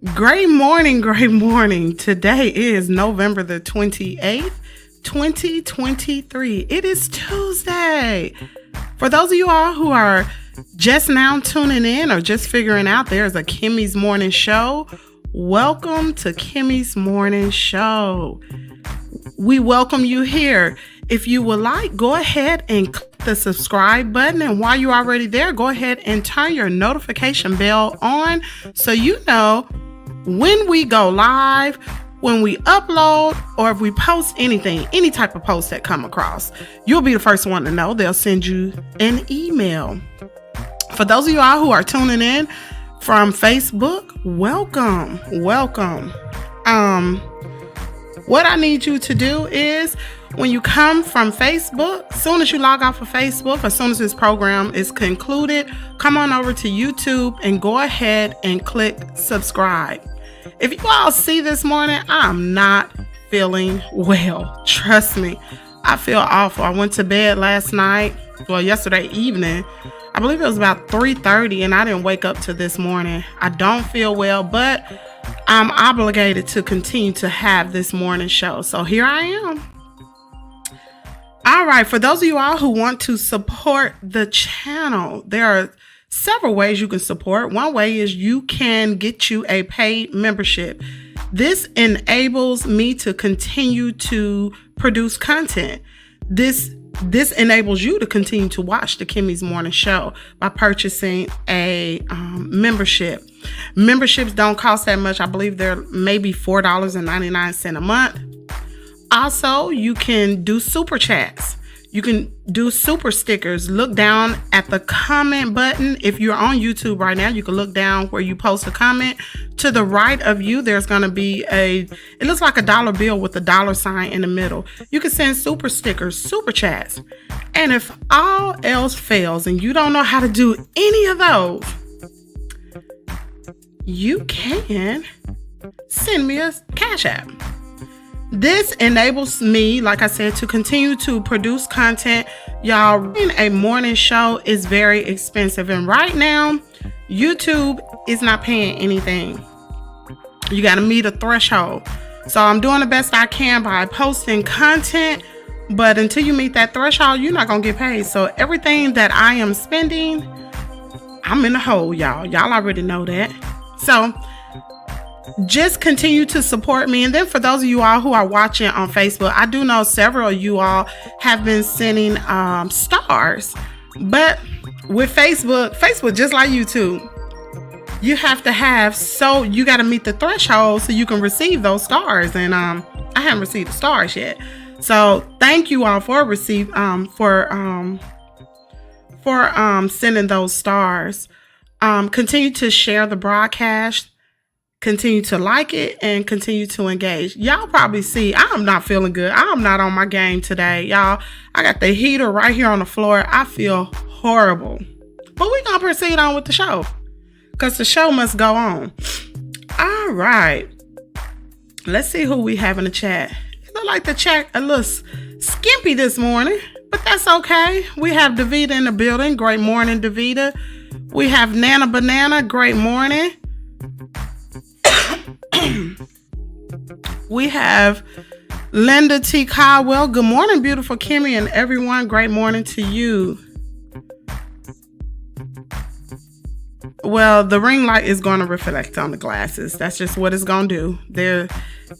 Great morning, great morning. Today is November the 28th, 2023. It is Tuesday. For those of you all who are just now tuning in or just figuring out there's a Kimmie's Morning Show, welcome to Kimmie's Morning Show. We welcome you here. If you would like, go ahead and click the subscribe button. And while you're already there, go ahead and turn your notification bell on so you know when we go live, when we upload, or if we post anything, any type of post that come across. You'll be the first one to know. They'll send you an email. For those of you all who are tuning in from Facebook, welcome. What I need you to do is when you come from Facebook, as soon as you log off of Facebook, as soon as this program is concluded, come on over to YouTube and go ahead and click subscribe. If you all see this morning, I'm not feeling well. Trust me, I feel awful. I went to bed last night, yesterday evening. I believe it was about 3:30 and I didn't wake up to this morning. I don't feel well, but I'm obligated to continue to have this morning show. So here I am. All right, for those of you all who want to support the channel, there are several ways you can support. One way is you can get you a paid membership. This enables me to continue to produce content. This enables you to continue to watch the Kimmie's Morning Show by purchasing a membership. Memberships don't cost that much. I believe they're maybe $4.99 a month. Also, you can do super chats. You can do super stickers. Look down at the comment button. If you're on YouTube right now, you can look down where you post a comment. To the right of you, there's going to be it looks like a dollar bill with a dollar sign in the middle. You can send super stickers, super chats. And if all else fails and you don't know how to do any of those, you can send me a Cashapp. This enables me, like I said, to continue to produce content. Y'all, running a morning show is very expensive. And right now, YouTube is not paying anything. You got to meet a threshold. So I'm doing the best I can by posting content. But until you meet that threshold, you're not going to get paid. So everything that I am spending, I'm in the hole, y'all. Y'all already know that. So just continue to support me. And then for those of you all who are watching on Facebook, I do know several of you all have been sending stars. But with Facebook, just like YouTube, you have to have, you got to meet the threshold so you can receive those stars. And I haven't received the stars yet. So thank you all for sending those stars. Continue to share the broadcast. Continue to like it and continue to engage. Y'all probably see I'm not feeling good. I'm not on my game today, y'all. I got the heater right here on the floor. I feel horrible. But we're going to proceed on with the show because the show must go on. All right. Let's see who we have in the chat. It look like the chat a little skimpy this morning, but that's okay. We have Davita in the building. Great morning, Davita. We have Nana Banana. Great morning. We have Linda T. Caldwell. Good morning, beautiful Kimmy and everyone. Great morning to you. Well, the ring light is going to reflect on the glasses. That's just what it's going to do.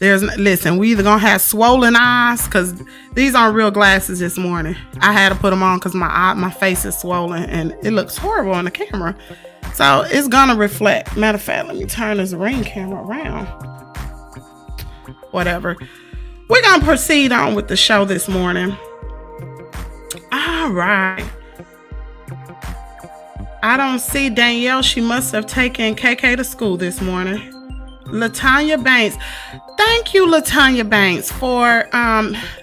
Listen, we either going to have swollen eyes because these aren't real glasses this morning. I had to put them on because my face is swollen and it looks horrible on the camera. So it's going to reflect. Matter of fact, let me turn this ring camera around. Whatever. We're going to proceed on with the show this morning. All right. I don't see Danielle. She must have taken KK to school this morning. Latanya Banks. Thank you, Latanya Banks, for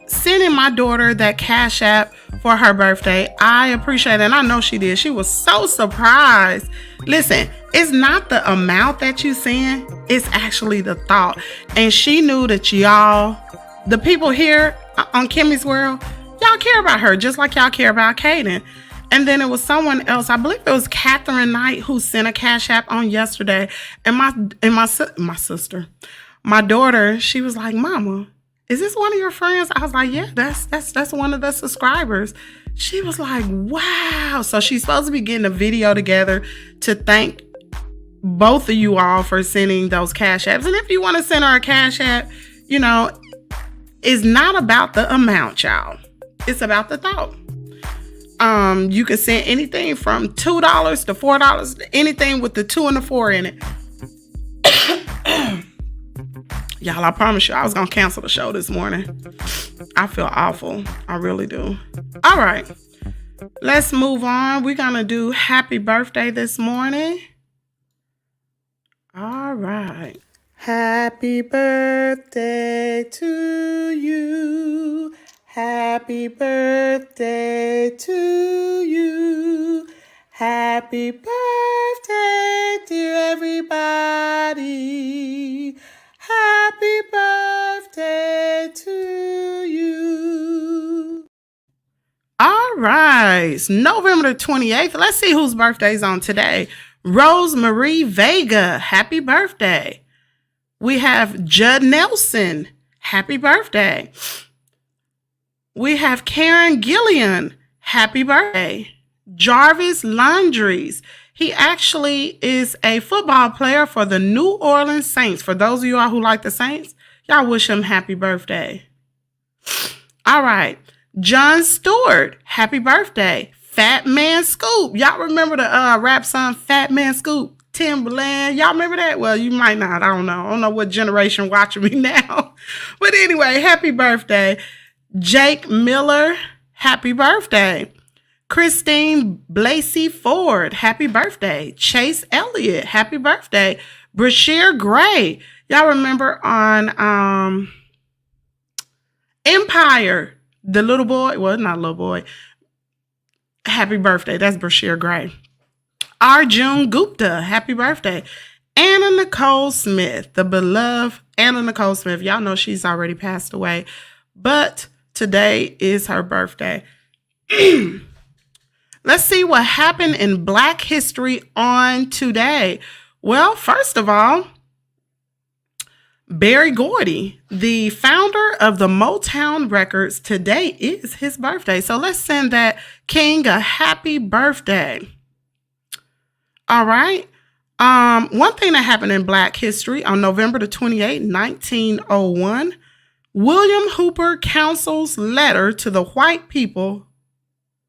sending my daughter that Cashapp for her birthday. I appreciate it. And I know she did. She was so surprised. Listen, it's not the amount that you send. It's actually the thought. And she knew that y'all, the people here on Kimmies World, y'all care about her just like y'all care about Caiden. And then it was someone else, I believe it was Catherine Knight, who sent a Cash App on yesterday. And my sister, my daughter, she was like, Mama, is this one of your friends? I was like, yeah, that's one of the subscribers. She was like, wow. So she's supposed to be getting a video together to thank both of you all for sending those Cash Apps. And if you want to send her a Cash App, you know, it's not about the amount, y'all. It's about the thought. You can send anything from $2 to $4, anything with the 2 and the 4 in it. Y'all, I promise you, I was going to cancel the show this morning. I feel awful. I really do. All right. Let's move on. We're going to do happy birthday this morning. All right. Happy birthday to you. Happy birthday to you. Happy birthday, dear everybody. Happy birthday to you. All right. It's November the 28th. Let's see whose birthday's on today. Rosemarie Vega. Happy birthday. We have Judd Nelson. Happy birthday. We have Karen Gillian. Happy birthday. Jarvis Laundries. He actually is a football player for the New Orleans Saints. For those of you all who like the Saints, y'all wish him happy birthday. All right. John Stewart. Happy birthday. Fat Man Scoop. Y'all remember the rap song Fat Man Scoop? Timberland. Y'all remember that? Well, you might not. I don't know. I don't know what generation watching me now. But anyway, happy birthday. Jake Miller. Happy birthday. Christine Blasey Ford. Happy birthday. Chase Elliott. Happy birthday. Brashear Gray. Y'all remember on Empire, the little boy. Well, not little boy. Happy birthday. That's Brashear Gray. Arjun Gupta, happy birthday. Anna Nicole Smith, the beloved Anna Nicole Smith. Y'all know she's already passed away, but today is her birthday. Let's see what happened in Black history on today. Well, first of all, Berry Gordy, the founder of the Motown Records, today is his birthday. So let's send that king a happy birthday. All right. One thing that happened in Black history on November the 28th, 1901, William Hooper Council's letter to the white people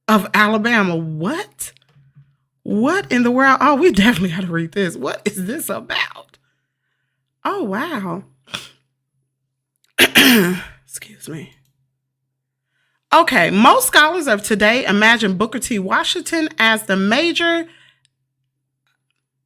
of Alabama. What? What in the world? Oh, we definitely got to read this. What is this about? Oh, wow. Excuse me. Okay. Most scholars of today imagine Booker T. Washington as the major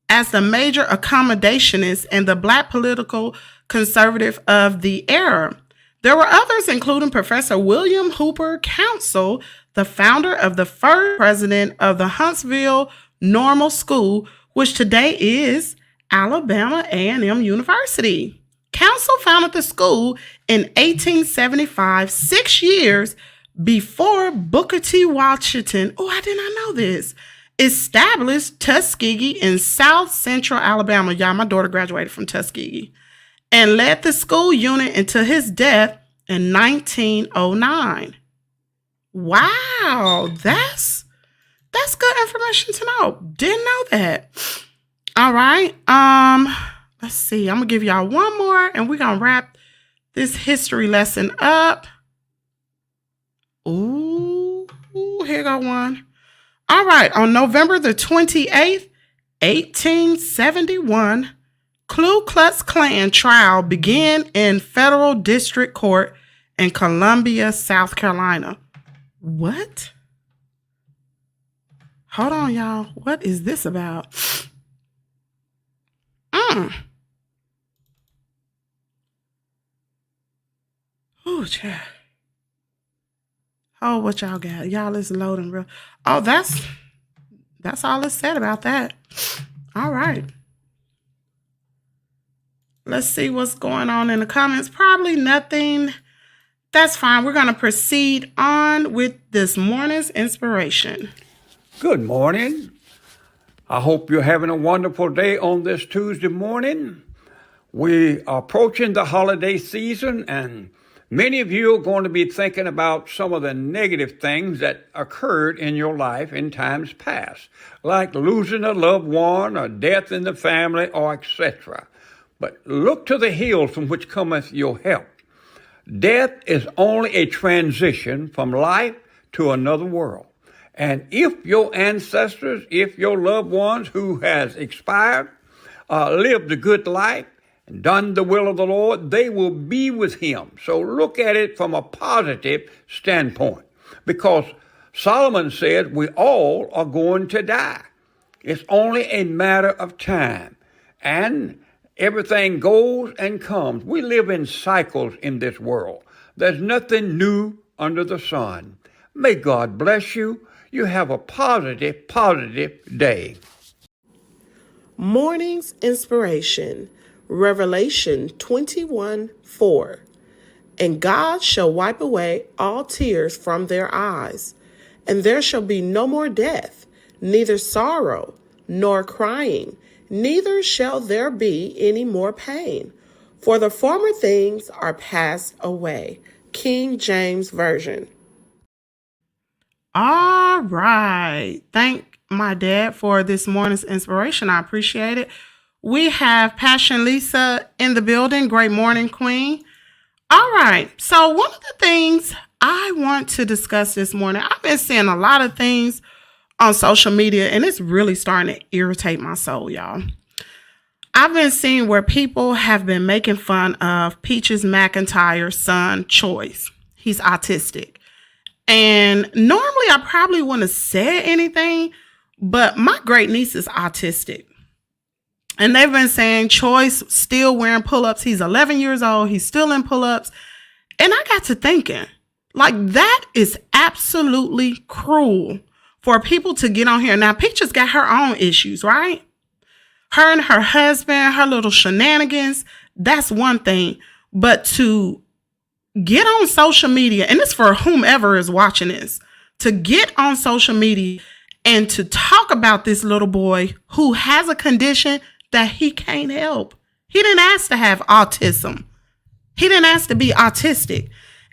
accommodationist and the Black political conservative of the era. There were others, including Professor William Hooper Council, the founder of the first president of the Huntsville Normal School, which today is Alabama A&M University. Council founded the school in 1875, 6 years before Booker T. Washington, oh, I did not know this, established Tuskegee in South Central Alabama. Y'all, my daughter graduated from Tuskegee and led the school unit until his death in 1909. Wow, that's good information to know. Didn't know that. All right. Let's see. I'm gonna give y'all one more, and we're gonna wrap this history lesson up. Ooh, here go one. All right, on November the 28th, 1871, Ku Klux Klan trial began in federal district court in Columbia, South Carolina. What? Hold on, y'all. What is this about? Oh, child. Oh, what y'all got? Y'all is loading real. Oh, that's all it's said about that. All right. Let's see what's going on in the comments. Probably nothing. That's fine. We're going to proceed on with this morning's inspiration. Good morning. I hope you're having a wonderful day on this Tuesday morning. We are approaching the holiday season, and many of you are going to be thinking about some of the negative things that occurred in your life in times past, like losing a loved one or death in the family or etc. But look to the hills from which cometh your help. Death is only a transition from life to another world. And if your ancestors, if your loved ones who has expired, lived a good life and done the will of the Lord, they will be with him. So look at it from a positive standpoint, because Solomon said we all are going to die. It's only a matter of time. And everything goes and comes. We live in cycles in this world. There's nothing new under the sun. May God bless you. You have a positive day. Morning's inspiration, Revelation 21:4. And God shall wipe away all tears from their eyes, and there shall be no more death, neither sorrow, nor crying, neither shall there be any more pain, for the former things are passed away. King James Version. All right. Thank my dad for this morning's inspiration. I appreciate it. We have Passion Lisa in the building. Great morning, Queen. All right. So one of the things I want to discuss this morning, I've been seeing a lot of things on social media, and it's really starting to irritate my soul, y'all. I've been seeing where people have been making fun of Peaches McIntyre's son, Choice. He's autistic. And normally I probably wouldn't have said anything, but my great niece is autistic. And they've been saying Choice still wearing pull-ups. He's 11 years old. He's still in pull-ups. And I got to thinking, like, that is absolutely cruel for people to get on here. Now, Peaches got her own issues, right? Her and her husband, her little shenanigans, that's one thing. But to get on social media, and it's for whomever is watching this, to get on social media and to talk about this little boy who has a condition that he can't help. He didn't ask to have autism. He didn't ask to be autistic.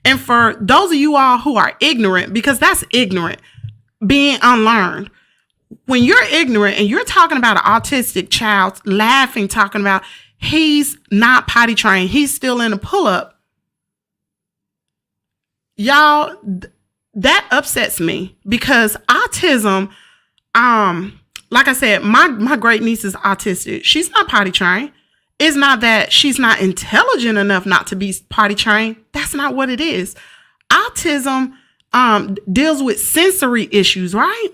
And for those of you all who are ignorant, because that's ignorant, being unlearned, when you're ignorant and you're talking about an autistic child, laughing, talking about he's not potty trained, he's still in a pull-up, y'all, that upsets me, because autism, like I said, my great niece is autistic. She's not potty trained. It's not that she's not intelligent enough not to be potty trained. That's not what it is. Autism deals with sensory issues, right?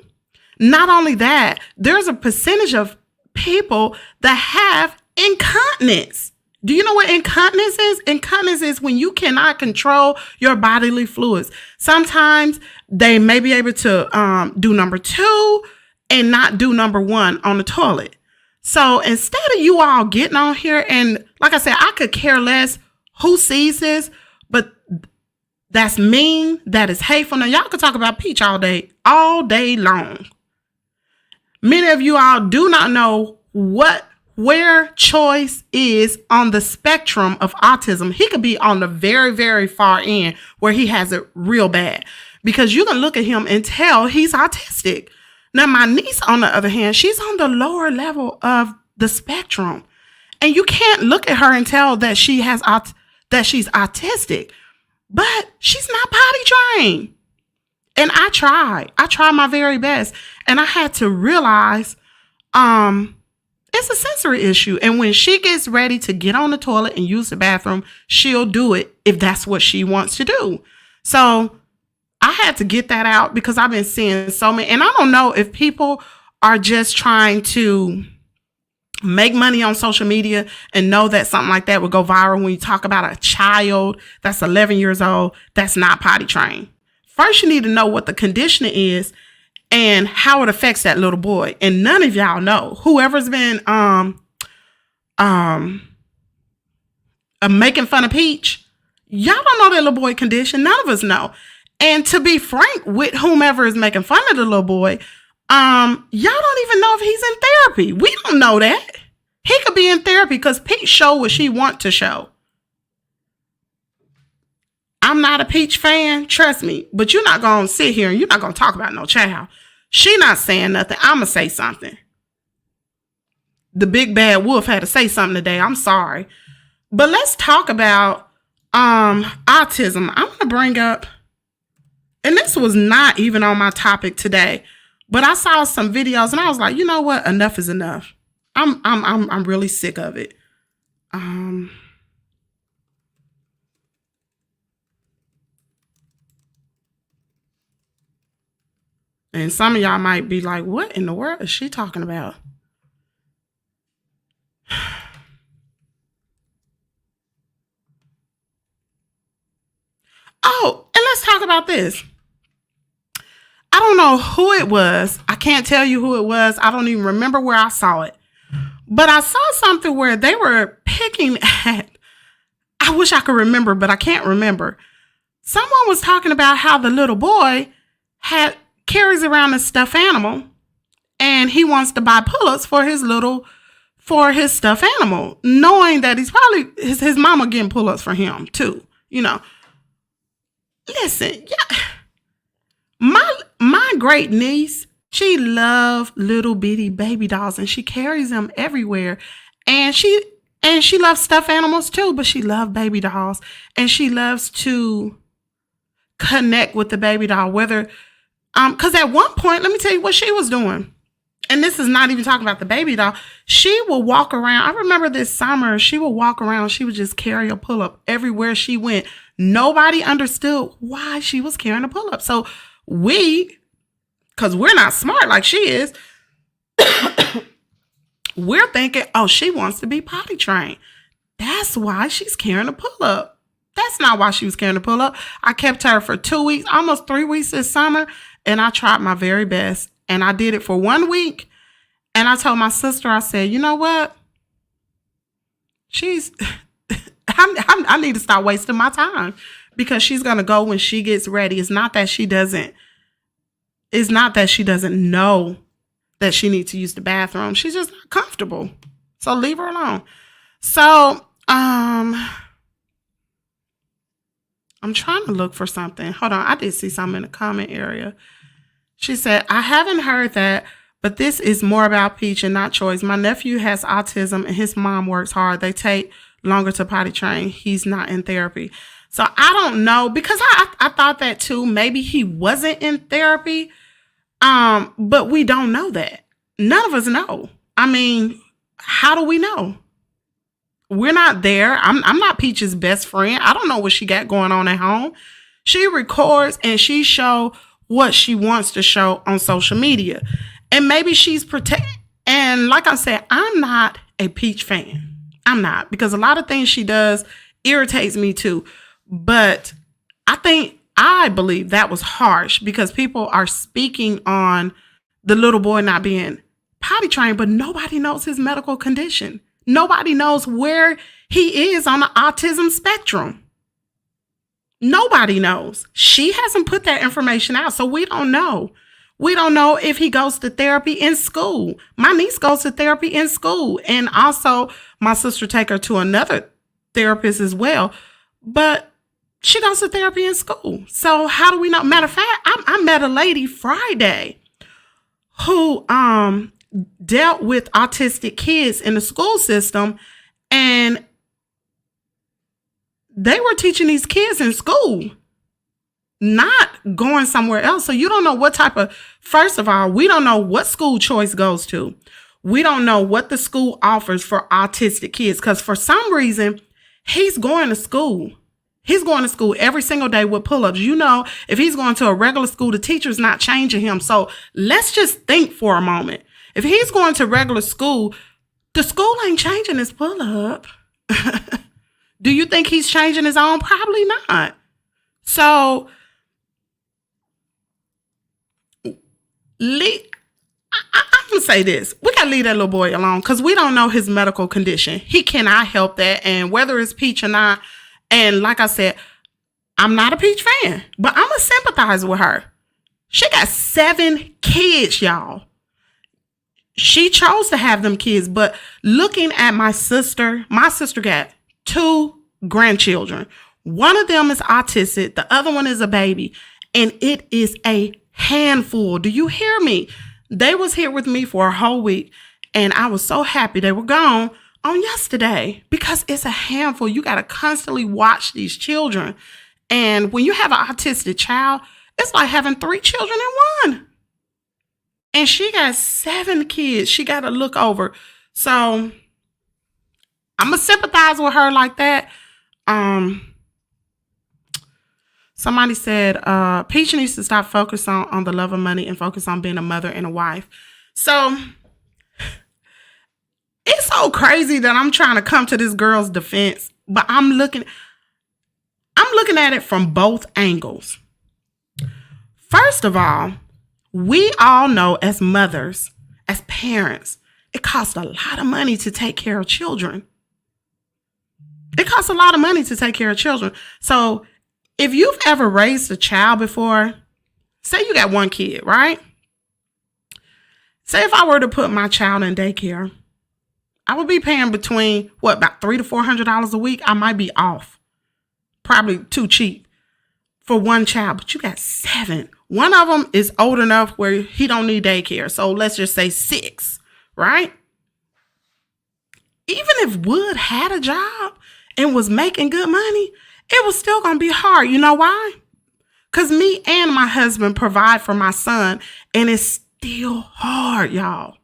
Not only that, there's a percentage of people that have incontinence. Do you know what incontinence is? Incontinence is when you cannot control your bodily fluids. Sometimes they may be able to do number 2 and not do number 1 on the toilet. So instead of you all getting on here, and like I said, I could care less who sees this, but that's mean, that is hateful. Now, y'all could talk about Peach all day long. Many of you all do not know where Choice is on the spectrum of autism. He could be on the very, very far end where he has it real bad, because you can look at him and tell he's autistic. Now, my niece, on the other hand, she's on the lower level of the spectrum, and you can't look at her and tell that she's autistic, but she's not potty trained. And I tried my very best, and I had to realize, it's a sensory issue. And when she gets ready to get on the toilet and use the bathroom, she'll do it if that's what she wants to do. So I had to get that out, because I've been seeing so many, and I don't know if people are just trying to make money on social media and know that something like that would go viral when you talk about a child that's 11 years old that's not potty trained. First, you need to know what the condition is and how it affects that little boy. And none of y'all know. Whoever's been making fun of Peach, y'all don't know that little boy condition. None of us know. And to be frank with whomever is making fun of the little boy, Y'all don't even know if he's in therapy. We don't know that. He could be in therapy because Peach show what she want to show. I'm not a Peach fan, trust me, but you're not going to sit here and you're not going to talk about no child. She not saying nothing. I'm going to say something. The big bad wolf had to say something today. I'm sorry. But let's talk about autism. I want to bring up, and this was not even on my topic today, but I saw some videos and I was like, you know what? Enough is enough. I'm really sick of it. And some of y'all might be like, what in the world is she talking about? Oh, and let's talk about this. I don't know who it was. I can't tell you who it was. I don't even remember where I saw it. But I saw something where they were picking at, I wish I could remember, but I can't remember. Someone was talking about how the little boy carries around a stuffed animal and he wants to buy pull-ups for his stuffed animal, knowing that he's probably his mama getting pull-ups for him too, you know. Listen, yeah. My great niece, she loves little bitty baby dolls and she carries them everywhere. And she loves stuffed animals too, but she loves baby dolls and she loves to connect with the baby doll, whether because at one point, let me tell you what she was doing. And this is not even talking about the baby doll. She will walk around. I remember this summer, she would walk around. She would just carry a pull-up everywhere she went. Nobody understood why she was carrying a pull-up. So because we're not smart like she is, we're thinking, oh, she wants to be potty trained. That's why she's carrying a pull-up. That's not why she was carrying a pull-up. I kept her for 2 weeks, almost 3 weeks this summer, and I tried my very best. And I did it for 1 week. And I told my sister, I said, you know what? I need to stop wasting my time because she's going to go when she gets ready. It's not that she doesn't know that she needs to use the bathroom. She's just not comfortable. So leave her alone. So, I'm trying to look for something. Hold on. I did see something in the comment area. She said, I haven't heard that, but this is more about Peach and not choice. My nephew has autism and his mom works hard. They take longer to potty train. He's not in therapy. So I don't know, because I thought that too. Maybe he wasn't in therapy, but we don't know that. None of us know. I mean, how do we know? We're not there. I'm not Peach's best friend. I don't know what she got going on at home. She records and she shows what she wants to show on social media. And maybe she's and like I said, I'm not a Peach fan. I'm not, because a lot of things she does irritates me too. But I believe that was harsh because people are speaking on the little boy not being potty trained, but nobody knows his medical condition. Nobody knows where he is on the autism spectrum. Nobody knows. She hasn't put that information out, so we don't know. We don't know if he goes to therapy in school. My niece goes to therapy in school, and also my sister take her to another therapist as well. But she goes to therapy in school. So how do we know? Matter of fact, I met a lady Friday who dealt with autistic kids in the school system, and they were teaching these kids in school, not going somewhere else. So you don't know what type of, first of all, we don't know what school choice goes to. We don't know what the school offers for autistic kids, because for some reason, he's going to school. He's going to school every single day with pull-ups. You know, if he's going to a regular school, the teacher's not changing him. So let's just think for a moment. If he's going to regular school, the school ain't changing his pull-up. Do you think he's changing his own? Probably not. So I'm going to say this. We got to leave that little boy alone because we don't know his medical condition. He cannot help that. And whether it's Peach or not, and like I said, I'm not a Peach fan, but I'm going to sympathize with her. She got 7 kids, y'all. she chose to have them kids. But looking at my sister got 2 grandchildren. One of them is autistic. The other one is a baby. And it is a handful. Do you hear me? They was here with me for a whole week. And I was so happy they were gone on yesterday because it's a handful. You got to constantly watch these children. And when you have an autistic child, it's like having 3 children in one. And she got 7 kids she got to look over. So I'm going to sympathize with her like that. Somebody said, Peach needs to stop focusing on the love of money and focus on being a mother and a wife. So it's so crazy that I'm trying to come to this girl's defense, but I'm looking at it from both angles. First of all, we all know as mothers, as parents, it costs a lot of money to take care of children. It costs a lot of money to take care of children. So if you've ever raised a child before, say you got 1 kid, right? Say if I were to put my child in daycare, I would be paying between, about $300 to $400 a week. I might be off. Probably too cheap for 1 child, but you got 7. One of them is old enough where he don't need daycare. So let's just say 6, right? Even if Wood had a job and was making good money, it was still going to be hard. You know why? Because me and my husband provide for my son, and it's still hard, y'all.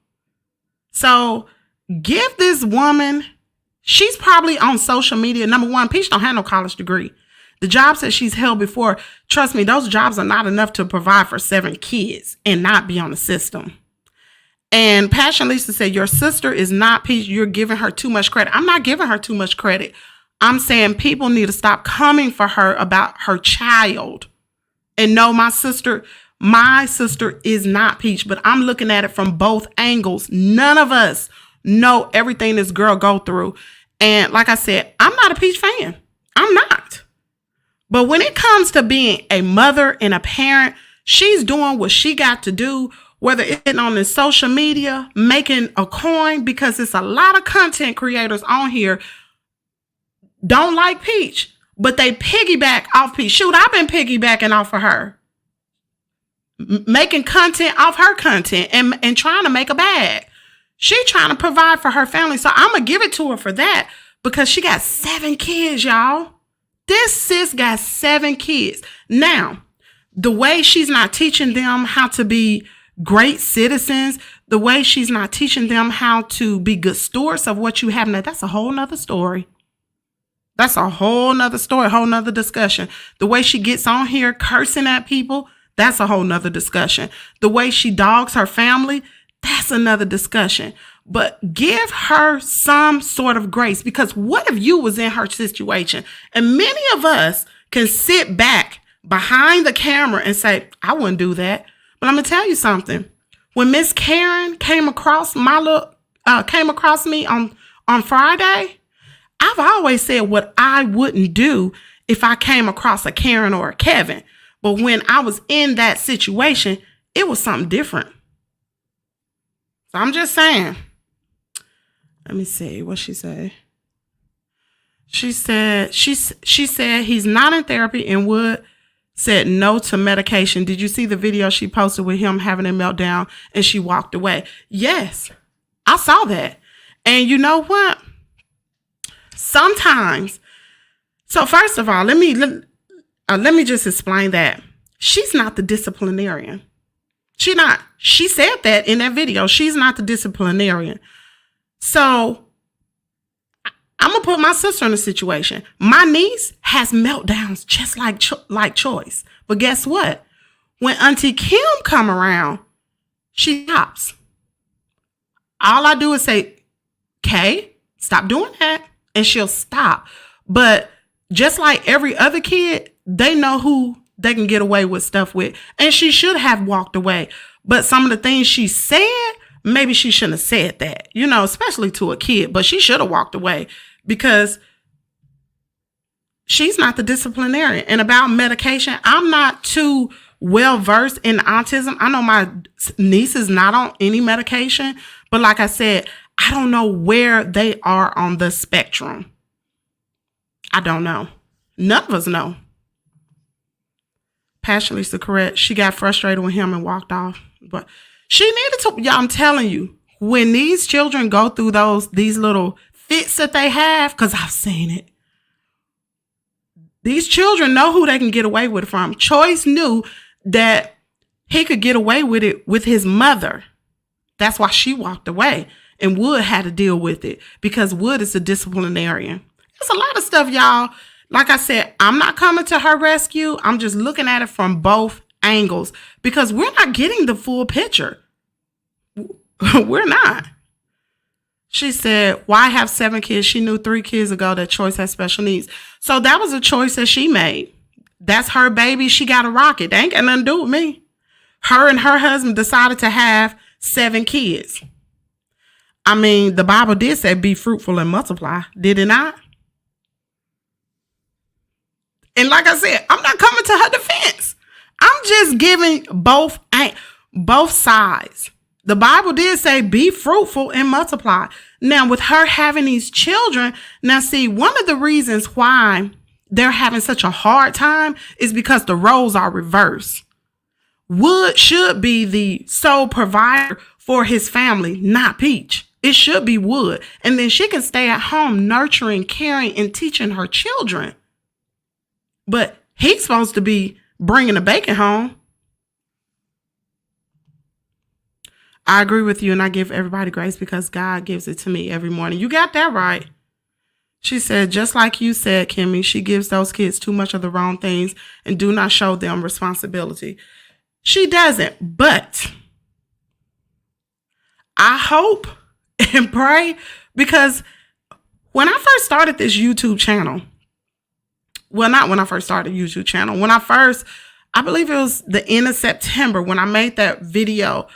So give this woman, she's probably on social media. Number one, Peach don't have no college degree. The jobs that she's held before, trust me, those jobs are not enough to provide for 7 kids and not be on the system. And Passion Lisa said, your sister is not Peach. You're giving her too much credit. I'm not giving her too much credit. I'm saying people need to stop coming for her about her child. And no, my sister is not Peach, but I'm looking at it from both angles. None of us know everything this girl go through. And like I said, I'm not a Peach fan. I'm not. But when it comes to being a mother and a parent, she's doing what she got to do, whether it's on the social media, making a coin, because it's a lot of content creators on here don't like Peach, but they piggyback off Peach. Shoot, I've been piggybacking off of her, making content off her content and trying to make a bag. She trying to provide for her family. So I'm going to give it to her for that because she got 7 kids, y'all. This sis got 7 kids. Now, the way she's not teaching them how to be great citizens, the way she's not teaching them how to be good stewards of what you have now, that's a whole nother story. That's a whole nother story, a whole nother discussion. The way she gets on here cursing at people, that's a whole nother discussion. The way she dogs her family, that's another discussion. But give her some sort of grace, because what if you was in her situation? And many of us can sit back behind the camera and say, I wouldn't do that. But I'm going to tell you something. When Miss Karen came across me on Friday, I've always said what I wouldn't do if I came across a Karen or a Kevin. But when I was in that situation, it was something different. So I'm just saying. Let me see what she said. She said he's not in therapy and Wood said no to medication. Did you see the video she posted with him having a meltdown and she walked away? Yes, I saw that. And you know what? Sometimes, so first of all, let me just explain that. She's not the disciplinarian. She's not. She said that in that video. She's not the disciplinarian. So I'm going to put my sister in a situation. My niece has meltdowns just like Choice. But guess what? When Auntie Kim come around, she stops. All I do is say, Kay, stop doing that. And she'll stop. But just like every other kid, they know who they can get away with stuff with. And she should have walked away. But some of the things she said, maybe she shouldn't have said that, especially to a kid. But she should have walked away because she's not the disciplinarian. And about medication, I'm not too well versed in autism. I know my niece is not on any medication, but like I said, I don't know where they are on the spectrum. I don't know. None of us know. Passionately so correct. She got frustrated with him and walked off. But she needed to, yeah, I'm telling you, when these children go through these little fits that they have, because I've seen it. These children know who they can get away with it from. Choice knew that he could get away with it with his mother. That's why she walked away. And Wood had to deal with it because Wood is a disciplinarian. There's a lot of stuff, y'all. Like I said, I'm not coming to her rescue. I'm just looking at it from both angles because we're not getting the full picture. We're not. She said, why have 7 kids? She knew 3 kids ago that Choice had special needs. So that was a choice that she made. That's her baby. She got to rock it. They ain't got nothing to do with me. Her and her husband decided to have 7 kids. I mean, the Bible did say be fruitful and multiply. Did it not? And like I said, I'm not coming to her defense. I'm just giving both sides. The Bible did say be fruitful and multiply. Now, with her having these children, now see, one of the reasons why they're having such a hard time is because the roles are reversed. Wood should be the sole provider for his family, not Peach. It should be Wood. And then she can stay at home nurturing, caring, and teaching her children. But he's supposed to be bringing the bacon home. I agree with you, and I give everybody grace because God gives it to me every morning. You got that right. She said, just like you said, Kimmy, she gives those kids too much of the wrong things and do not show them responsibility. She doesn't, but I hope and pray because when I first started this YouTube channel, well, not when I first started YouTube channel, I believe it was the end of September when I made that video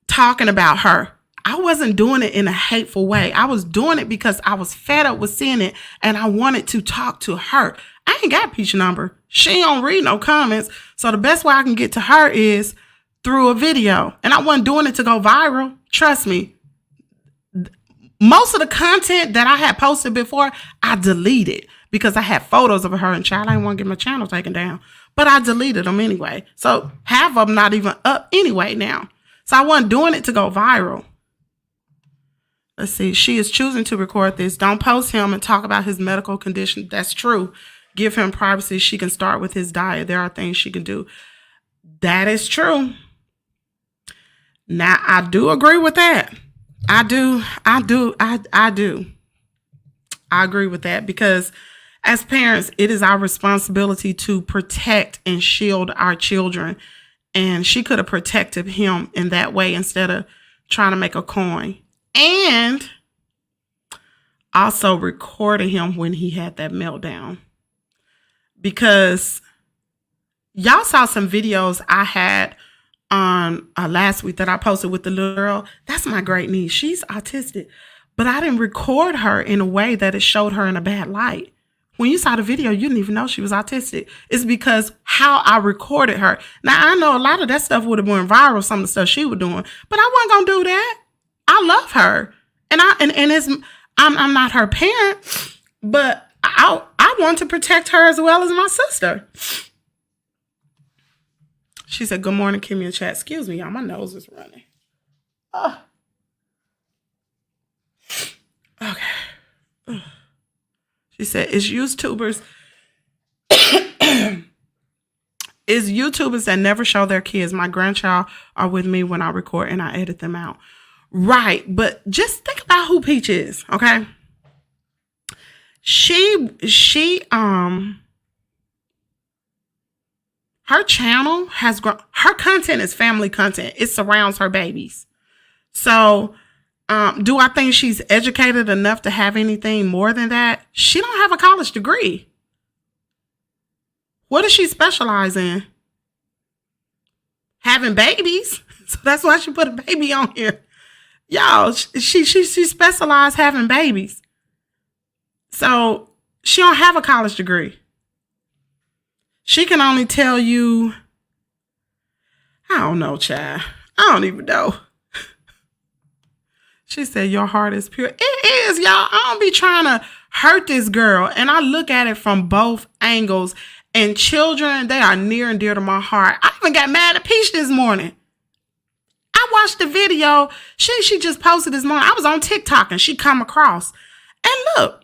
talking about her. I wasn't doing it in a hateful way. I was doing it because I was fed up with seeing it and I wanted to talk to her. I ain't got Peach's number. She don't read no comments. So the best way I can get to her is through a video. And I wasn't doing it to go viral. Trust me. Most of the content that I had posted before, I deleted because I had photos of her and child. I didn't want to get my channel taken down. But I deleted them anyway. So half of them not even up anyway now. So I wasn't doing it to go viral. Let's see. She is choosing to record this. Don't post him and talk about his medical condition. That's true. Give him privacy. She can start with his diet. There are things she can do. That is true. Now, I do agree with that. I do. I agree with that because as parents, it is our responsibility to protect and shield our children. And she could have protected him in that way instead of trying to make a coin. And also recording him when he had that meltdown. Because y'all saw some videos I had on last week that I posted with the little girl. That's my great niece. She's autistic. But I didn't record her in a way that it showed her in a bad light. When you saw the video, you didn't even know she was autistic. It's because how I recorded her. Now, I know a lot of that stuff would have went viral, some of the stuff she was doing, but I wasn't going to do that. I love her. And I'm not her parent, but I want to protect her as well as my sister. She said, good morning, Kimmy in chat. Excuse me, y'all. My nose is running. Oh. Okay. She said, it's YouTubers that never show their kids. My grandchild are with me when I record and I edit them out. Right. But just think about who Peach is. Okay. Her channel has grown. Her content is family content. It surrounds her babies. So, do I think she's educated enough to have anything more than that? She don't have a college degree. What does she specialize in? Having babies. So that's why she put a baby on here. Y'all, she specialized having babies. So she don't have a college degree. She can only tell you I don't know, child. I don't even know. She said, your heart is pure. It is, y'all. I don't be trying to hurt this girl. And I look at it from both angles. And children, they are near and dear to my heart. I even got mad at Peach this morning. I watched the video she just posted this morning. I was on TikTok and she come across. And look,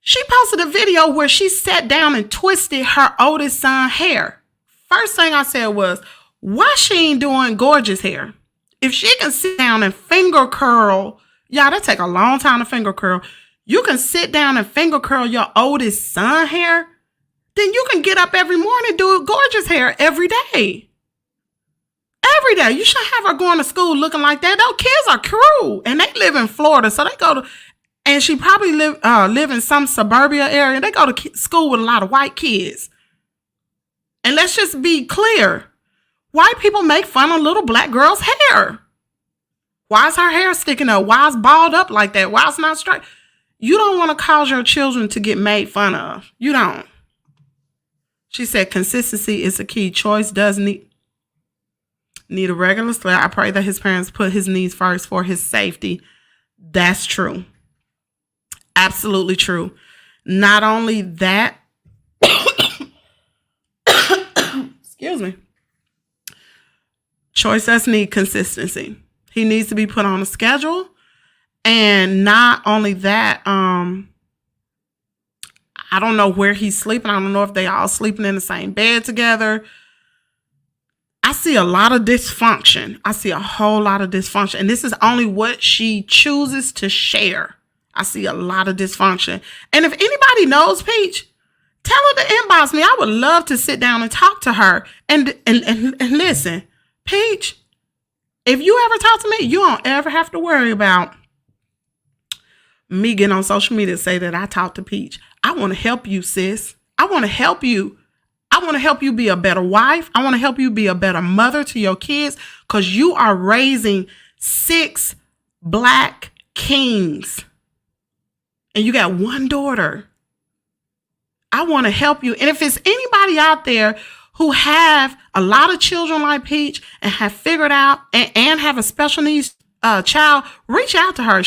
she posted a video where she sat down and twisted her oldest son's hair. First thing I said was, why she ain't doing Gorgeous hair? If she can sit down and finger curl, y'all, that take a long time to finger curl. You can sit down and finger curl your oldest son hair, then you can get up every morning and do Gorgeous hair every day. Every day. You shouldn't have her going to school looking like that. Those kids are cruel. And they live in Florida. So they go to, and she probably live in some suburbia area. They go to school with a lot of white kids. And let's just be clear. White people make fun of little black girls' hair. Why is her hair sticking up? Why is balled up like that? Why is it not straight? You don't want to cause your children to get made fun of. You don't. She said consistency is a key. Choice does need a regular sleep. I pray that his parents put his needs first for his safety. That's true. Absolutely true. Not only that, excuse me. Choice does need consistency. He needs to be put on a schedule. And not only that, I don't know where he's sleeping. I don't know if they all sleeping in the same bed together. I see a lot of dysfunction. I see a whole lot of dysfunction. And this is only what she chooses to share. I see a lot of dysfunction. And if anybody knows Peach, tell her to inbox me. I would love to sit down and talk to her. And listen, Peach, if you ever talk to me, you don't ever have to worry about me getting on social media to say that I talked to Peach. I want to help you, sis. I want to help you. I want to help you be a better wife. I want to help you be a better mother to your kids because you are raising 6 black kings and you got 1 daughter. I want to help you. And if it's anybody out there who have a lot of children like Peach and have figured out and have a special needs child, reach out to her.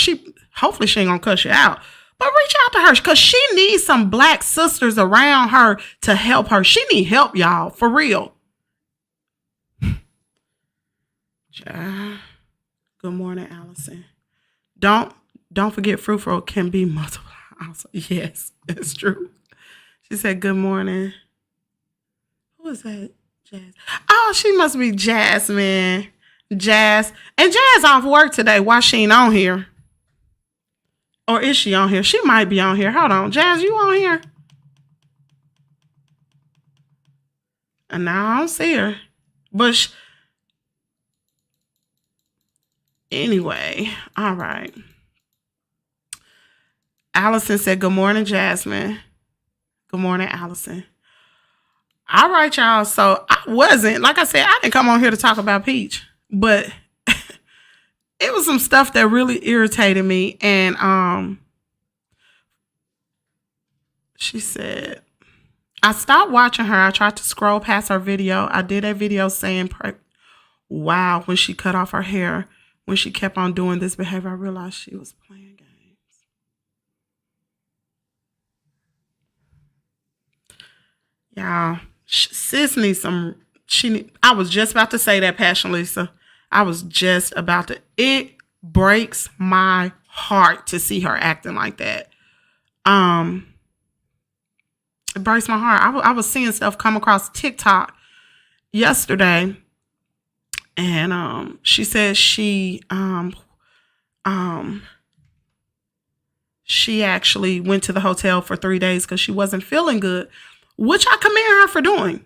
Hopefully she ain't gonna cuss you out. But reach out to her because she needs some black sisters around her to help her. She need help, y'all, for real. Good morning, Allison. Don't forget fruitful can be multiple. Also, yes, it's true. She said, good morning. Who is that? Jazz. Oh, she must be Jasmine. Jazz. And Jazz off work today. Why she ain't on here? Or is she on here? She might be on here. Hold on. Jazz, you on here? And now I don't see her. But anyway, all right. Allison said, good morning, Jasmine. Good morning, Allison. All right, y'all. So like I said, I didn't come on here to talk about Peach. But it was some stuff that really irritated me. And she said, I stopped watching her. I tried to scroll past her video. I did a video saying, wow, when she cut off her hair, when she kept on doing this behavior, I realized she was playing games. Y'all, sis needs some, I was just about to say that, Passion Lisa. I was just about to, it breaks my heart to see her acting like that. It breaks my heart. I was seeing stuff come across TikTok yesterday, and she said she actually went to the hotel for 3 days because she wasn't feeling good, which I commend her for doing.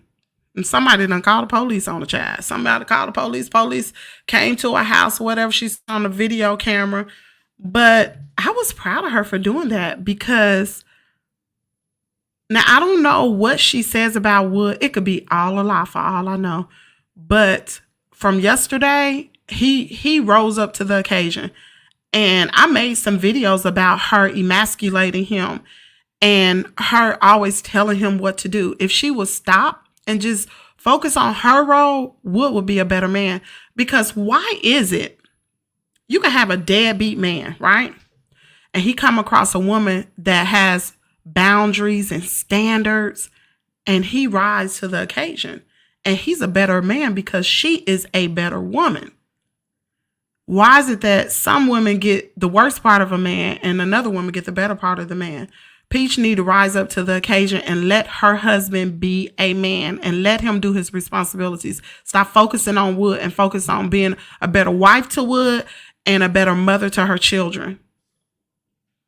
And somebody done called the police on the child. Somebody called the police. Police came to her house, whatever. She's on the video camera. But I was proud of her for doing that because now I don't know what she says about Wood. It could be all a lie for all I know. But from yesterday, he rose up to the occasion. And I made some videos about her emasculating him and her always telling him what to do. If she would stop and just focus on her role, Wood would be a better man. Because why is it you can have a deadbeat man, right? And he come across a woman that has boundaries and standards, and he rises to the occasion. And he's a better man because she is a better woman. Why is it that some women get the worst part of a man and another woman get the better part of the man? Peach need to rise up to the occasion and let her husband be a man and let him do his responsibilities. Stop focusing on Wood and focus on being a better wife to Wood and a better mother to her children.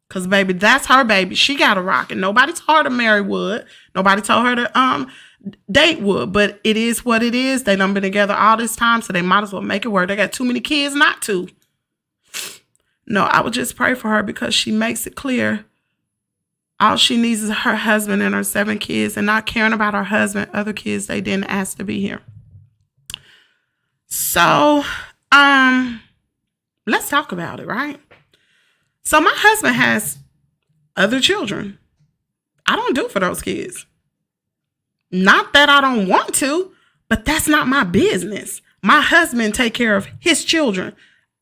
Because, baby, that's her baby. She got to rock. And nobody told her to marry Wood. Nobody told her to date Wood. But it is what it is. They done been together all this time, so they might as well make it work. They got too many kids not to. No, I would just pray for her because she makes it clear all she needs is her husband and her 7 kids, and not caring about her husband, other kids they didn't ask to be here. So, let's talk about it, right? So my husband has other children. I don't do for those kids. Not that I don't want to, but that's not my business. My husband take care of his children.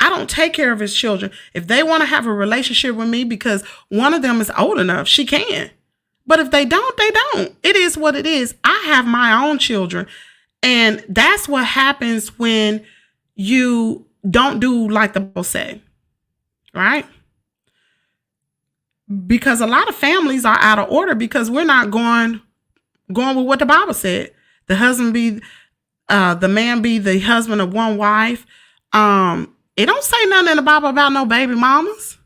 I don't take care of his children. If they want to have a relationship with me because one of them is old enough, she can. But if they don't, they don't. It is what it is. I have my own children. And that's what happens when you don't do like the Bible say, right? Because a lot of families are out of order because we're not going with what the Bible said. The husband be, the man be the husband of one wife. It don't say nothing in the Bible about no baby mamas.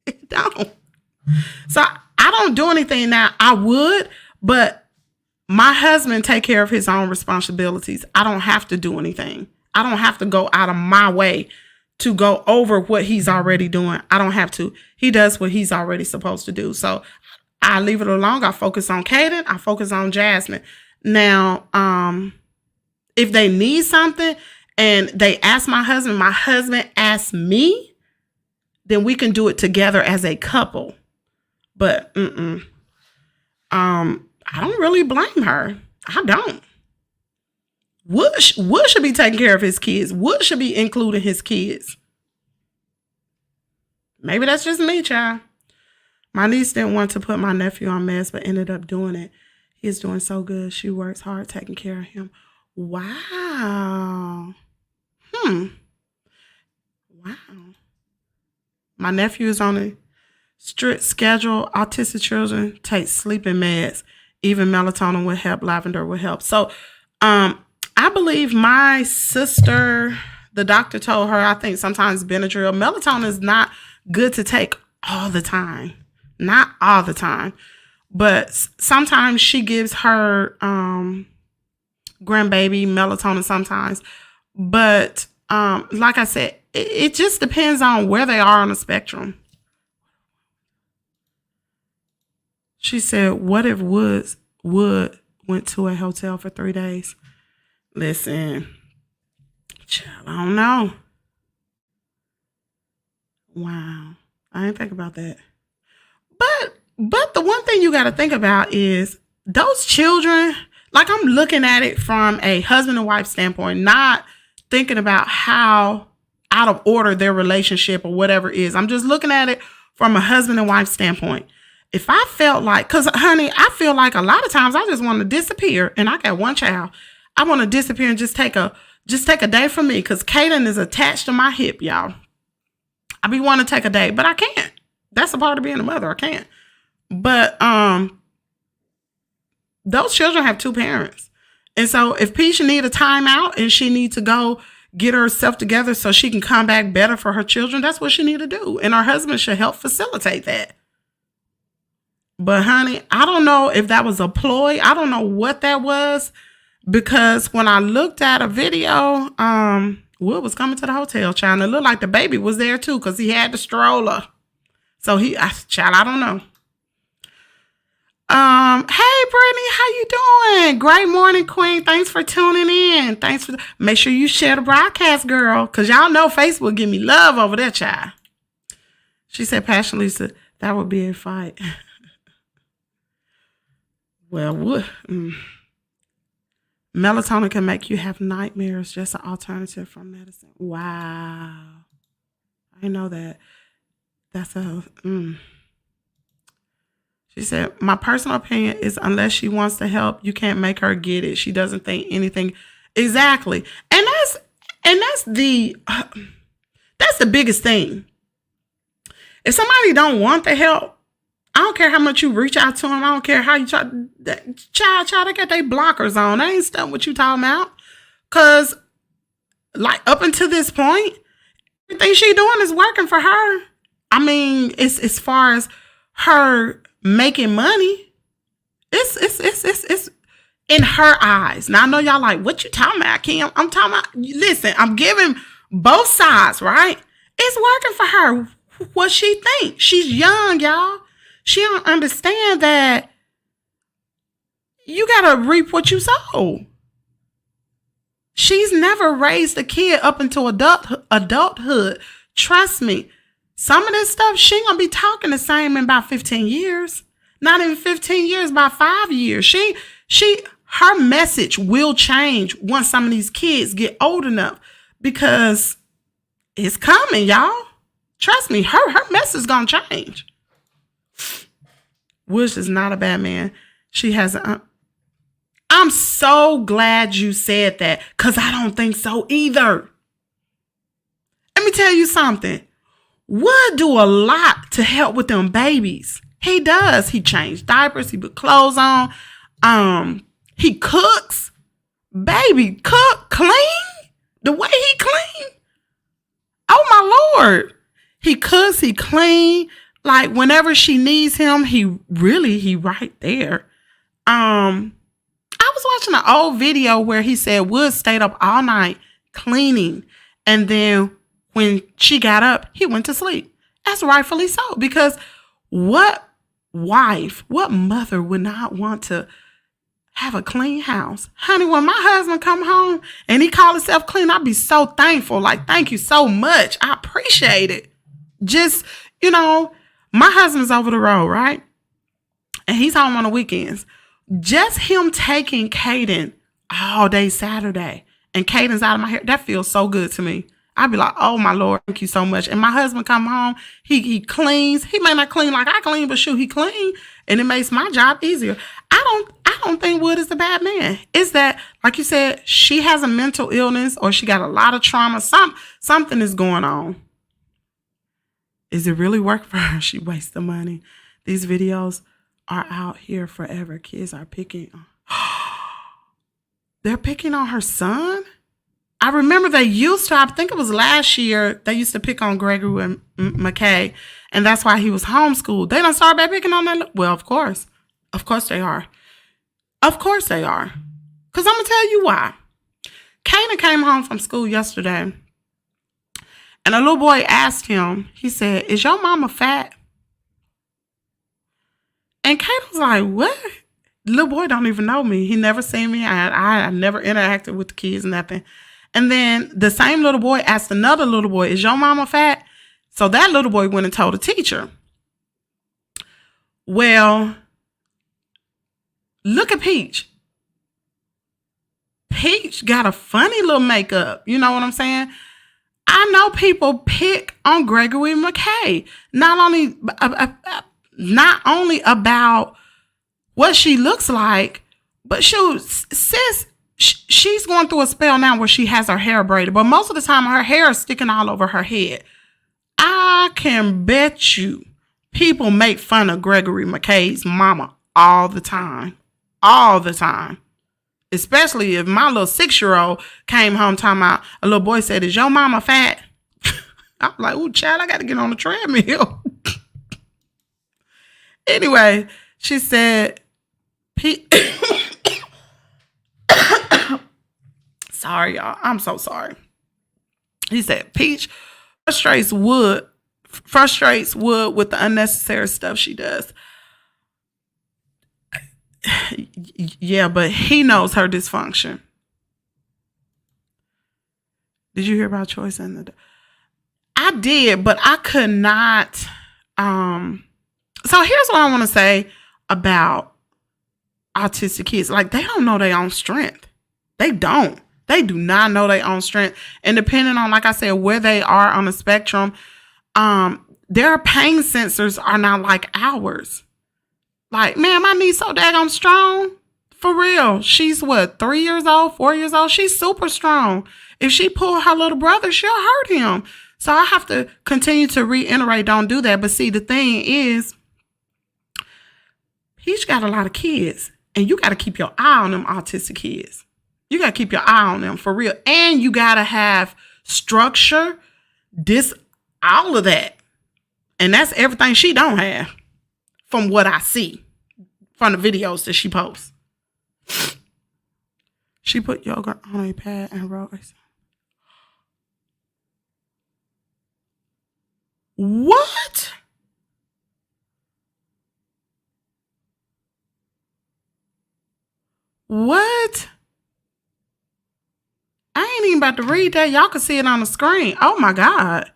It don't. So I don't do anything now. I would, but my husband take care of his own responsibilities. I don't have to do anything. I don't have to go out of my way to go over what he's already doing. I don't have to. He does what he's already supposed to do. So I leave it alone. I focus on Caden. I focus on Jasmine. Now, if they need something and they ask my husband asks me, then we can do it together as a couple. But I don't really blame her. I don't. Wood should be taking care of his kids. Wood should be including his kids. Maybe that's just me, child. My niece didn't want to put my nephew on meds, but ended up doing it. He's doing so good. She works hard taking care of him. Wow. Wow. My nephew is on a strict schedule. Autistic children take sleeping meds. Even melatonin will help. Lavender will help. So, I believe my sister, the doctor told her, I think sometimes Benadryl, melatonin is not good to take all the time. Not all the time. But sometimes she gives her grandbaby melatonin sometimes. But like I said, it just depends on where they are on the spectrum. She said, what if Wood went to a hotel for 3 days? Listen, child, I don't know. Wow. I didn't think about that. But the one thing you got to think about is those children, like I'm looking at it from a husband and wife standpoint, not thinking about how out of order their relationship or whatever is. I'm just looking at it from a husband and wife standpoint. If I felt like, because honey, I feel like a lot of times I just want to disappear, and I got one child. I want to disappear and just take a day for me, because Caden is attached to my hip, y'all. I be wanting to take a day, but I can't. That's a part of being a mother. I can't. But those children have 2 parents. And so if Peach need a timeout and she need to go get herself together so she can come back better for her children, that's what she need to do. And her husband should help facilitate that. But honey, I don't know if that was a ploy. I don't know what that was, because when I looked at a video, Wood was coming to the hotel, child, and it looked like the baby was there too, because he had the stroller. So child, I don't know. Hey Brittany, how you doing? Great morning, Queen. Thanks for tuning in. Make sure you share the broadcast, girl, because y'all know Facebook give me love over there, child. She said, Passion Lisa, that would be a fight. Well, Melatonin can make you have nightmares. Just an alternative from medicine. Wow. I know that. That's a... She said, my personal opinion is unless she wants to help, you can't make her get it. She doesn't think anything. Exactly. And that's the biggest thing. If somebody don't want the help, I don't care how much you reach out to them. I don't care how you try. Child, they got their blockers on. They ain't stuff what you talking about. Because, like, up until this point, everything she doing is working for her. I mean, it's as far as her making money, it's in her eyes. Now, I know y'all like, what you talking about, Kim? I'm talking about, listen, I'm giving both sides, right? It's working for her. What she thinks. She's young, y'all. She don't understand that you got to reap what you sow. She's never raised a kid up into adulthood. Trust me. Some of this stuff, she ain't going to be talking the same in about 15 years. Not even 15 years, about 5 years. Her message will change once some of these kids get old enough, because it's coming, y'all. Trust me, her message is going to change. Wish is not a bad man. She has I'm so glad you said that, because I don't think so either. Let me tell you something. Wood do a lot to help with them babies. He does. He changed diapers. He put clothes on. He cooks. Baby, clean. The way he clean. Oh my Lord. He cooks, he clean. Like whenever she needs him, he right there. I was watching an old video where he said Wood stayed up all night cleaning. And then when she got up, he went to sleep. That's rightfully so. Because what wife, what mother would not want to have a clean house? Honey, when my husband come home and he call himself clean, I'd be so thankful. Like, thank you so much. I appreciate it. Just, my husband's over the road, right? And he's home on the weekends. Just him taking Caiden all day Saturday and Caiden's out of my hair, that feels so good to me. I'd be like, oh my Lord, thank you so much. And my husband come home, he cleans. He may not clean like I clean, but shoot, he clean. And it makes my job easier. I don't think Wood is a bad man. It's that, like you said, she has a mental illness or she got a lot of trauma. Something is going on. Is it really work for her? She wastes the money. These videos are out here forever. Kids are picking. They're picking on her son? I remember they used to, I think it was last year, they used to pick on Gregory and McKay, and that's why he was homeschooled. They don't start by picking on that. Well, of course. Of course they are. Of course they are. Because I'm going to tell you why. Kaden came home from school yesterday, and a little boy asked him, he said, is your mama fat? And Kaden was like, what? The little boy don't even know me. He never seen me. I never interacted with the kids, nothing. And then the same little boy asked another little boy, is your mama fat? So that little boy went and told the teacher. Well, look at Peach. Peach got a funny little makeup. You know what I'm saying? I know people pick on Gregory McKay. Not only about what she looks like, but shoot, sis, she's going through a spell now where she has her hair braided, but most of the time her hair is sticking all over her head. I can bet you people make fun of Gregory McKay's mama all the time. All the time. Especially if my little 6-year-old came home talking about, a little boy said, is your mama fat? I'm like, ooh, child, I got to get on the treadmill. Anyway, she said, sorry, y'all. I'm so sorry. He said, Peach frustrates Wood with the unnecessary stuff she does. Yeah, but he knows her dysfunction. Did you hear about Choice in the... I did, but I could not. So here's what I want to say about autistic kids. Like, they don't know their own strength. They don't. They do not know their own strength. And depending on, like I said, where they are on the spectrum, their pain sensors are not like ours. Like, man, my knee's so daggone strong. For real. She's what, 3 years old, 4 years old? She's super strong. If she pull her little brother, she'll hurt him. So I have to continue to reiterate, don't do that. But see, the thing is, he's got a lot of kids. And you got to keep your eye on them autistic kids. You got to keep your eye on them for real. And you got to have structure, all of that. And that's everything she don't have from what I see from the videos that she posts. She put yoga on a pad and wrote. What? What? I ain't even about to read that. Y'all can see it on the screen. Oh my God.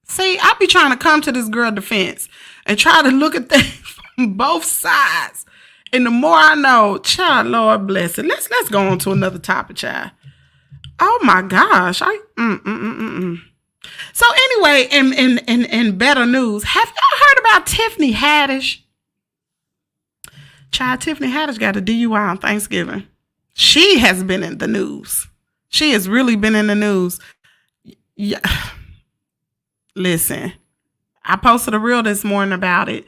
See, I be trying to come to this girl defense and try to look at things from both sides. And the more I know, child, Lord bless it. Let's go on to another topic, child. Oh my gosh. So anyway, in better news, have y'all heard about Tiffany Haddish? Child, Tiffany Haddish got a DUI on Thanksgiving. She has been in the news. She has really been in the news. Yeah. Listen, I posted a reel this morning about it,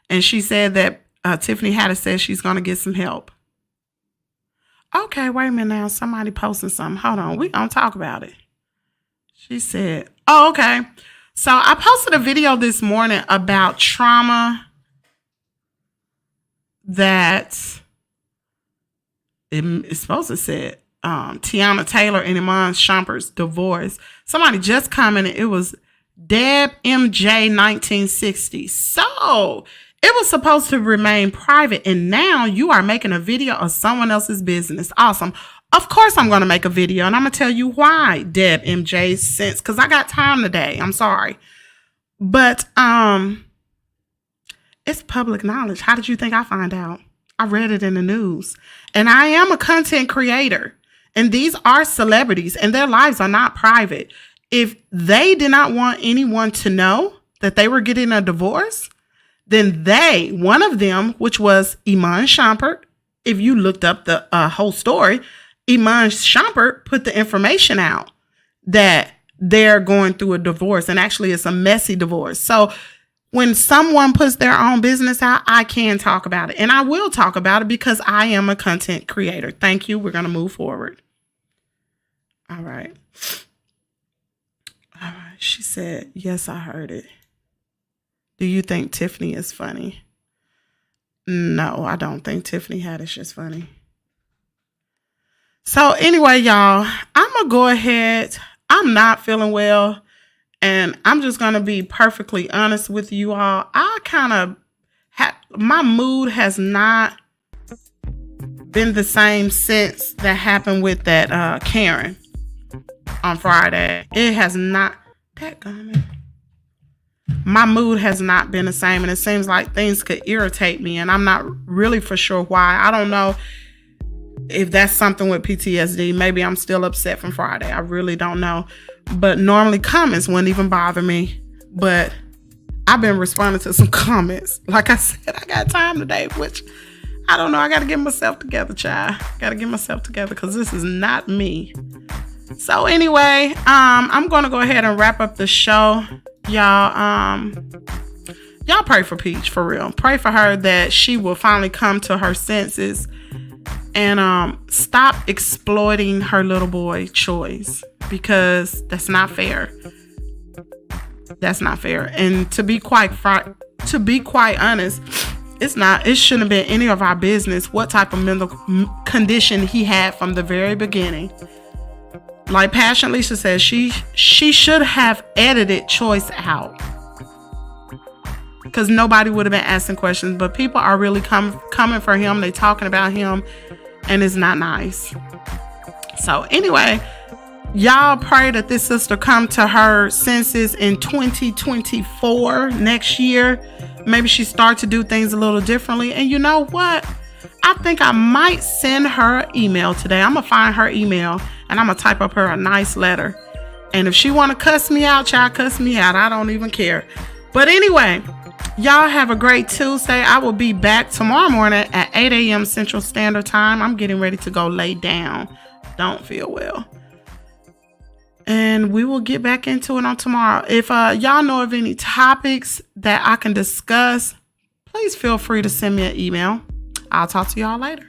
and she said that Tiffany Haddish said she's going to get some help. Okay, wait a minute now. Somebody posting something. Hold on. We're going to talk about it. She said, oh, okay. So I posted a video this morning about trauma that it's supposed to say Tiana Taylor and Iman Shumpert's divorce. Somebody just commented it was Deb MJ 1960. So it was supposed to remain private, and now you are making a video of someone else's business. Awesome. Of course I'm going to make a video, and I'm going to tell you why, Deb MJ, since, because I got time today. I'm sorry. But it's public knowledge. How did you think I find out? I read it in the news. And I am a content creator. And these are celebrities, and their lives are not private. If they did not want anyone to know that they were getting a divorce, then one of them, which was Iman Shumpert, if you looked up the whole story, Iman Shumpert put the information out that they're going through a divorce. And actually, it's a messy divorce. So when someone puts their own business out, I can talk about it. And I will talk about it because I am a content creator. Thank you. We're going to move forward. All right. All right. She said, yes, I heard it. Do you think Tiffany is funny? No, I don't think Tiffany Haddish is funny. So anyway, y'all, I'm going to go ahead. I'm not feeling well. And I'm just going to be perfectly honest with you all. I kind of my mood has not been the same since that happened with that Karen on Friday. It has not. My mood has not been the same, and it seems like things could irritate me, and I'm not really for sure why. I don't know if that's something with PTSD. Maybe I'm still upset from Friday. I really don't know. But normally comments wouldn't even bother me. But I've been responding to some comments. Like I said, I got time today, which I don't know. I got to get myself together, child. Got to get myself together because this is not me. So anyway, I'm going to go ahead and wrap up the show. Y'all pray for Peach, for real. Pray for her that she will finally come to her senses and stop exploiting her little boy choice, because that's not fair. That's not fair. And to be quite honest, it shouldn't have been any of our business what type of mental condition he had from the very beginning. Like Passion Lisa says, she should have edited Choice out, because nobody would have been asking questions. But people are really coming for him. They talking about him, and it's not nice. So anyway, y'all pray that this sister come to her senses in 2024, next year. Maybe she start to do things a little differently. And you know what? I think I might send her an email today. I'm going to find her email and I'm going to type up her a nice letter. And if she want to cuss me out, child, cuss me out. I don't even care. But anyway, y'all have a great Tuesday. I will be back tomorrow morning at 8 a.m. Central Standard Time. I'm getting ready to go lay down. Don't feel well. And we will get back into it on tomorrow. If y'all know of any topics that I can discuss, please feel free to send me an email. I'll talk to y'all later.